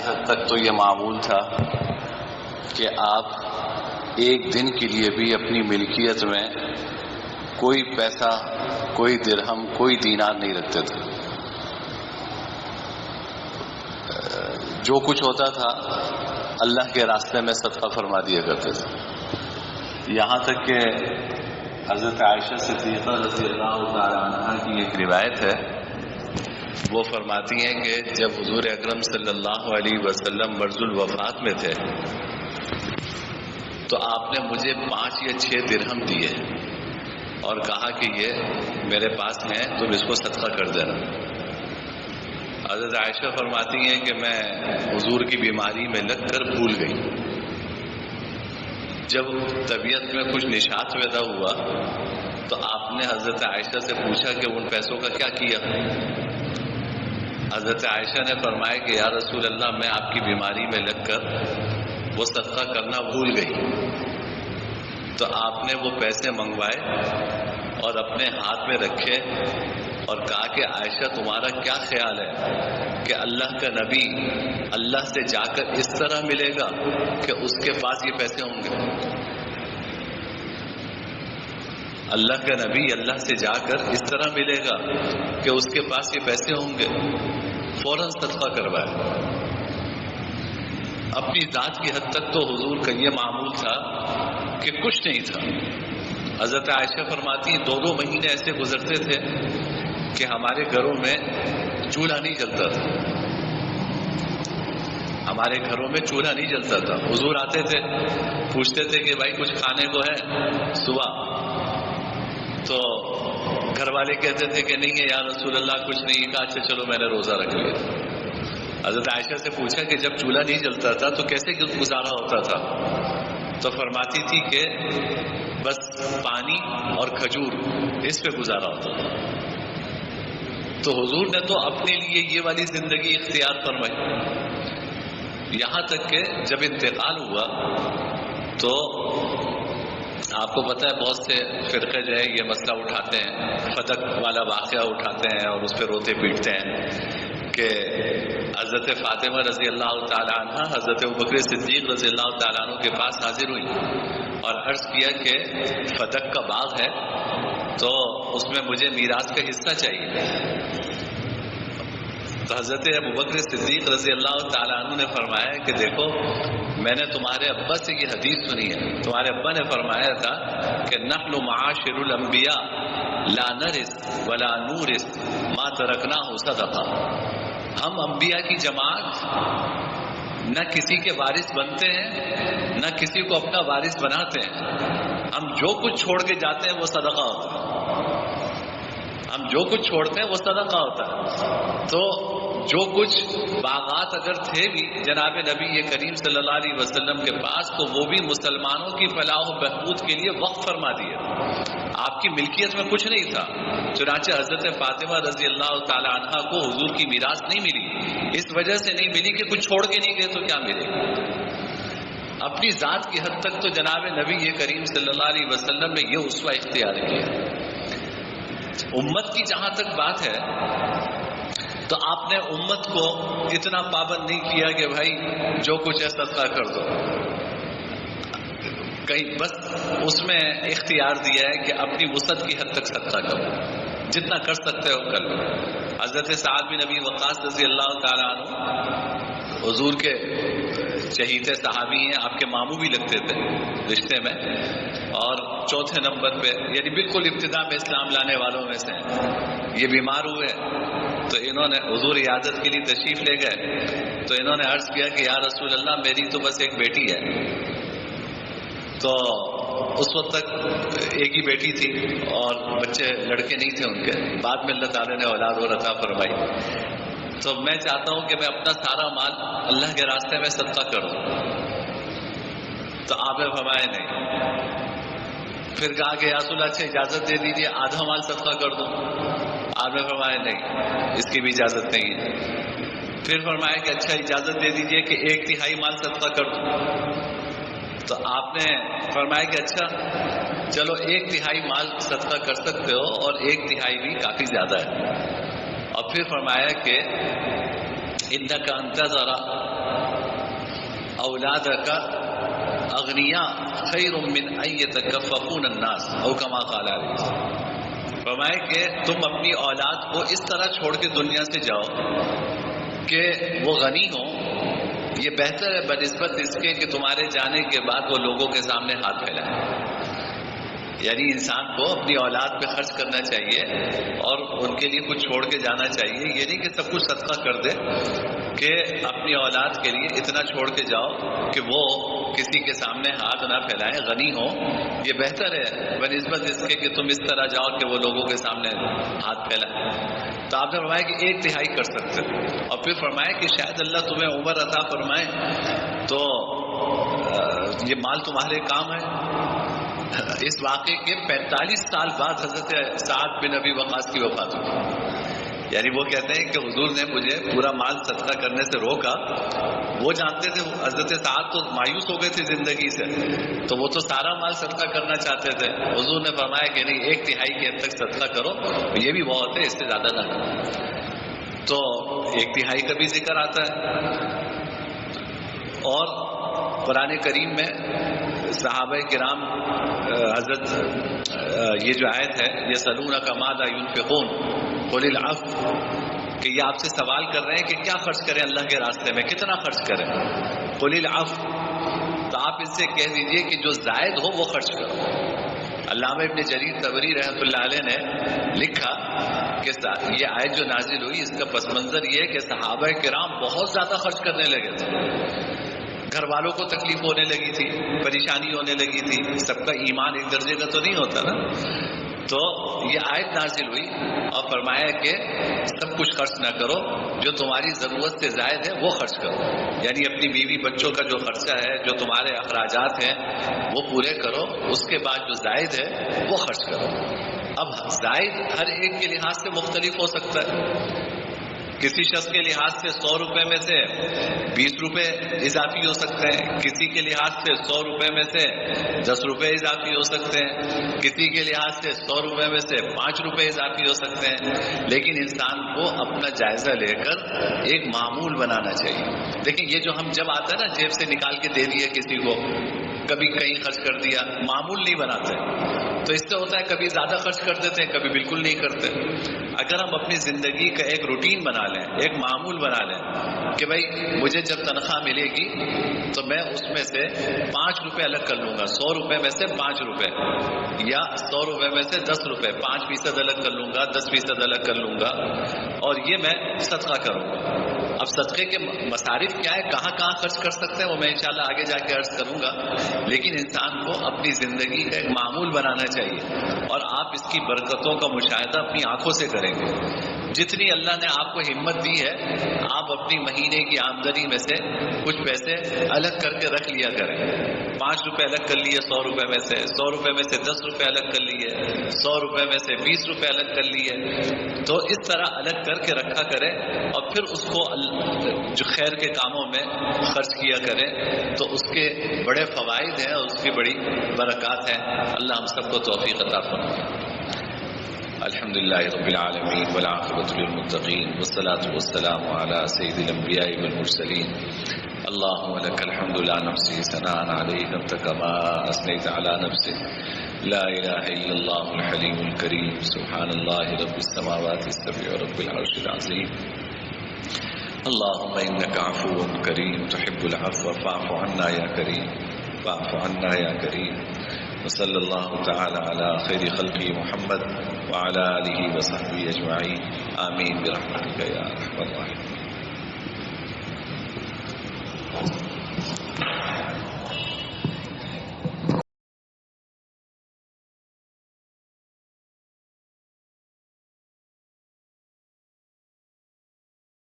حد تک تو یہ معمول تھا کہ آپ ایک دن کے لیے بھی اپنی ملکیت میں کوئی پیسہ، کوئی درہم، کوئی دینار نہیں رکھتے تھے. جو کچھ ہوتا تھا اللہ کے راستے میں صدقہ فرما دیا کرتے تھے. یہاں تک کہ حضرت عائشہ صدیقہ رضی اللہ تعالی عنہا کی ایک روایت ہے، وہ فرماتی ہیں کہ جب حضور اکرم صلی اللہ علیہ وسلم مرض الوفات میں تھے تو آپ نے مجھے 5 یا 6 درہم دیے اور کہا کہ یہ میرے پاس ہیں، تم اس کو صدقہ کر دینا. حضرت عائشہ فرماتی ہیں کہ میں حضور کی بیماری میں لگ کر بھول گئی. جب طبیعت میں کچھ نشاط پیدا ہوا تو آپ نے حضرت عائشہ سے پوچھا کہ ان پیسوں کا کیا کیا؟ حضرت عائشہ نے فرمایا کہ یا رسول اللہ، میں آپ کی بیماری میں لگ کر وہ صدقہ کرنا بھول گئی. تو آپ نے وہ پیسے منگوائے اور اپنے ہاتھ میں رکھے اور کہا کہ عائشہ، تمہارا کیا خیال ہے کہ اللہ کا نبی اللہ سے جا کر اس طرح ملے گا کہ اس کے پاس یہ پیسے ہوں گے؟ اللہ کا نبی اللہ سے جا کر اس طرح ملے گا کہ اس کے پاس یہ پیسے ہوں گے؟ فوراً صدقہ کروائے. اپنی ذات کی حد تک تو حضور کا یہ معمول تھا کہ کچھ نہیں تھا. حضرت عائشہ فرماتی ہیں 2 مہینے ایسے گزرتے تھے کہ ہمارے گھروں میں چولہا نہیں جلتا تھا. ہمارے گھروں میں چولہا نہیں جلتا تھا. حضور آتے تھے، پوچھتے تھے کہ بھائی کچھ کھانے کو ہے صبح؟ تو گھر والے کہتے تھے کہ نہیں ہے یا رسول اللہ کچھ نہیں. کہا اچھا چلو میں نے روزہ رکھ لیا. حضرت عائشہ سے پوچھا کہ جب چولہا نہیں جلتا تھا تو کیسے گزارا ہوتا تھا؟ تو فرماتی تھی کہ بس پانی اور کھجور اس پہ گزارا ہوتا تھا. تو حضور نے تو اپنے لیے یہ والی زندگی اختیار فرمائی. یہاں تک کہ جب انتقال ہوا تو آپ کو پتہ ہے بہت سے فرقے جو ہے یہ مسئلہ اٹھاتے ہیں، فدق والا واقعہ اٹھاتے ہیں اور اس پہ روتے پیٹتے ہیں کہ حضرت فاطمہ رضی اللہ تعالی عنہ حضرت ابوبکر صدیق رضی اللہ تعالیٰ عنہ کے پاس حاضر ہوئی اور عرض کیا کہ فدق کا باغ ہے تو اس میں مجھے میراث کا حصہ چاہیے. تو حضرت ابوبکر صدیق رضی اللہ تعالیٰ عنہ نے فرمایا کہ دیکھو، میں نے تمہارے ابا سے یہ حدیث سنی ہے. تمہارے ابا نے فرمایا تھا کہ نحن معاشر الانبیاء لا نرث ولا نورث ما ترکناہ صدقہ. ہم انبیاء کی جماعت نہ کسی کے وارث بنتے ہیں نہ کسی کو اپنا وارث بناتے ہیں. ہم جو کچھ چھوڑ کے جاتے ہیں وہ صدقہ ہوتا ہے. ہم جو کچھ چھوڑتے ہیں وہ صدقہ ہوتا ہے. تو جو کچھ باغات اگر تھے بھی جناب نبی کریم صلی اللہ علیہ وسلم کے پاس تو وہ بھی مسلمانوں کی فلاح و بہبود کے لیے وقف فرما دیے. آپ کی ملکیت میں کچھ نہیں تھا. چنانچہ حضرت فاطمہ رضی اللہ تعالی عنہا کو حضور کی میراث نہیں ملی. اس وجہ سے نہیں ملی کہ کچھ چھوڑ کے نہیں گئے تو کیا ملے. اپنی ذات کی حد تک تو جناب نبی کریم صلی اللہ علیہ وسلم نے یہ اسوہ اختیار کیا. امت کی جہاں تک بات ہے تو آپ نے امت کو اتنا پابند نہیں کیا کہ بھائی جو کچھ ہے صدقہ کر دو. کہیں بس اس میں اختیار دیا ہے کہ اپنی وسعت کی حد تک صدقہ کرو، جتنا کر سکتے ہو کر لو. حضرت سعد بن ابی وقاص رضی اللہ تعالیٰ عنہ حضور کے چہیتے صحابی ہیں، آپ کے ماموں بھی لگتے تھے رشتے میں، اور 4تھے نمبر پہ یعنی بالکل ابتدا میں اسلام لانے والوں میں سے یہ بیمار ہوئے تو انہوں نے حضور عیادت کے لیے تشریف لے گئے. تو انہوں نے عرض کیا کہ یا رسول اللہ، میری تو بس ایک بیٹی ہے. تو اس وقت تک ایک ہی بیٹی تھی اور بچے لڑکے نہیں تھے ان کے. بعد میں اللہ تعالیٰ نے اولاد اور عطا فرمائی. تو میں چاہتا ہوں کہ میں اپنا سارا مال اللہ کے راستے میں صدقہ کر دوں. تو آپ نے فرمایا نہیں. پھر کہا کہ یا رسول اللہ اچھا اجازت دے دیجیے آدھا مال صدقہ کر دوں. آپ نے فرمایا نہیں، اس کی بھی اجازت نہیں ہے. پھر فرمایا کہ اچھا اجازت دے دیجیے کہ 1/3 مال صدقہ کر دوں. تو آپ نے فرمایا کہ اچھا چلو 1/3 مال صدقہ کر سکتے ہو اور 1/3 بھی کافی زیادہ ہے. اور پھر فرمایا کہ انک انتظر اولادک اغنیاء خیر من ان یتکففون الناس او کما قال علیہ السلام. فرمائے کہ تم اپنی اولاد کو اس طرح چھوڑ کے دنیا سے جاؤ کہ وہ غنی ہوں، یہ بہتر ہے بنسبت اس کے کہ تمہارے جانے کے بعد وہ لوگوں کے سامنے ہاتھ پھیلائیں. یعنی انسان کو اپنی اولاد پہ خرچ کرنا چاہیے اور ان کے لیے کچھ چھوڑ کے جانا چاہیے. یہ نہیں کہ سب کچھ صدقہ کر دے، کہ اپنی اولاد کے لیے اتنا چھوڑ کے جاؤ کہ وہ کسی کے سامنے ہاتھ نہ پھیلائیں، غنی ہوں. یہ بہتر ہے بنسبت اس کے کہ تم اس طرح جاؤ کہ وہ لوگوں کے سامنے ہاتھ پھیلائیں. تو آپ نے فرمایا کہ 1/3 کر سکتے، اور پھر فرمایا کہ شاید اللہ تمہیں عمر عطا فرمائے تو یہ مال تمہارے کام ہے. اس واقعے کے 45 سال بعد حضرت سعد بن ابی وقاص کی وفات ہوئی. یعنی وہ کہتے ہیں کہ حضور نے مجھے پورا مال صدقہ کرنے سے روکا. وہ جانتے تھے، حضرت سعد تو مایوس ہو گئے تھے زندگی سے، تو وہ تو سارا مال صدقہ کرنا چاہتے تھے. حضور نے فرمایا کہ نہیں، 1/3 کے حد تک صدقہ کرو، یہ بھی بہت ہے، اس سے زیادہ نہ کرو. تو 1/3 کا بھی ذکر آتا ہے. اور قرآن کریم میں صحابہ کرام حضرت یہ جو آیت ہے یسألونک ماذا ينفقون قل العفو، کہ یہ آپ سے سوال کر رہے ہیں کہ کیا خرچ کریں اللہ کے راستے میں، کتنا خرچ کریں. قل العفو، تو آپ اس سے کہہ دیجئے کہ جو زائد ہو وہ خرچ کرو. علامہ ابن جریر طبری رحمۃ اللہ علیہ نے لکھا کہ یہ آیت جو نازل ہوئی اس کا پس منظر یہ ہے کہ صحابہ کرام بہت زیادہ خرچ کرنے لگے تھے. گھر والوں کو تکلیف ہونے لگی تھی، پریشانی ہونے لگی تھی. سب کا ایمان ایک درجے کا تو نہیں ہوتا نا. تو یہ آیت نازل ہوئی اور فرمایا کہ سب کچھ خرچ نہ کرو، جو تمہاری ضرورت سے زائد ہے وہ خرچ کرو. یعنی اپنی بیوی بچوں کا جو خرچہ ہے، جو تمہارے اخراجات ہیں وہ پورے کرو، اس کے بعد جو زائد ہے وہ خرچ کرو. اب زائد ہر ایک کے لحاظ سے مختلف ہو سکتا ہے. کسی شخص کے لحاظ سے 100 روپے میں سے 20 روپے اضافی ہو سکتے ہیں، کسی کے لحاظ سے 100 روپے میں سے 10 روپے اضافی ہو سکتے ہیں، کسی کے لحاظ سے 100 روپے میں سے 5 روپے اضافی ہو سکتے ہیں. لیکن انسان کو اپنا جائزہ لے کر ایک معمول بنانا چاہیے. دیکھیں یہ جو ہم جب آتا ہے نا جیب سے نکال کے دے دیے کسی کو، کبھی کہیں خرچ کر دیا، معمول نہیں بناتے. تو اس سے ہوتا ہے کبھی زیادہ خرچ کر دیتے ہیں، کبھی بالکل نہیں کرتے. اگر ہم اپنی زندگی کا ایک روٹین بنا لیں، ایک معمول بنا لیں کہ بھائی مجھے جب تنخواہ ملے گی تو میں اس میں سے 5 روپے الگ کر لوں گا، 100 روپے میں سے 5 روپے، یا 100 روپے میں سے 10 روپے، 5% الگ کر لوں گا، 10% الگ کر لوں گا، اور یہ میں صدقہ کروں گا. اب صدقے کے مصارف کیا ہے، کہاں کہاں خرچ کر سکتے ہیں، وہ میں انشاءاللہ آگے جا کے عرض کروں گا. لیکن انسان کو اپنی زندگی کا ایک معمول بنانا چاہیے، اور آپ اس کی برکتوں کا مشاہدہ اپنی آنکھوں سے کریں گے. جتنی اللہ نے آپ کو ہمت دی ہے، آپ اپنی مہینے کی آمدنی میں سے کچھ پیسے الگ کر کے رکھ لیا کریں. 5 روپے الگ کر لیے 100 روپے میں سے، 100 روپے میں سے 10 روپے الگ کر لیے، 100 روپے میں سے 20 روپے الگ کر لیے. تو اس طرح الگ کر کے رکھا کریں، اور پھر اس کو جو خیر کے کاموں میں خرچ کیا کریں. تو اس کے بڑے فوائد ہیں اور اس کی بڑی برکات ہیں. اللہ ہم سب کو توفیق عطا فرمائے. الحمد للہ رب العالمین والعاقبۃ للمتقین والصلاة والسلام علی سید الانبیاء والمرسلین. اللهم لك الحمد لا نحصي ثناء عليك انت كما اثنيت على نفسك. لا اله الا الله الحليم الكريم. سبحان الله رب السماوات السبع ورب العرش العظيم. اللهم انك عفو كريم تحب العفو فاعف عنا يا كريم، فاعف عنا يا كريم. وصلى الله تعالى على خير خلقه محمد وعلى آله وصحبه أجمعين. آمين برحمتك يا أرحم الراحمين.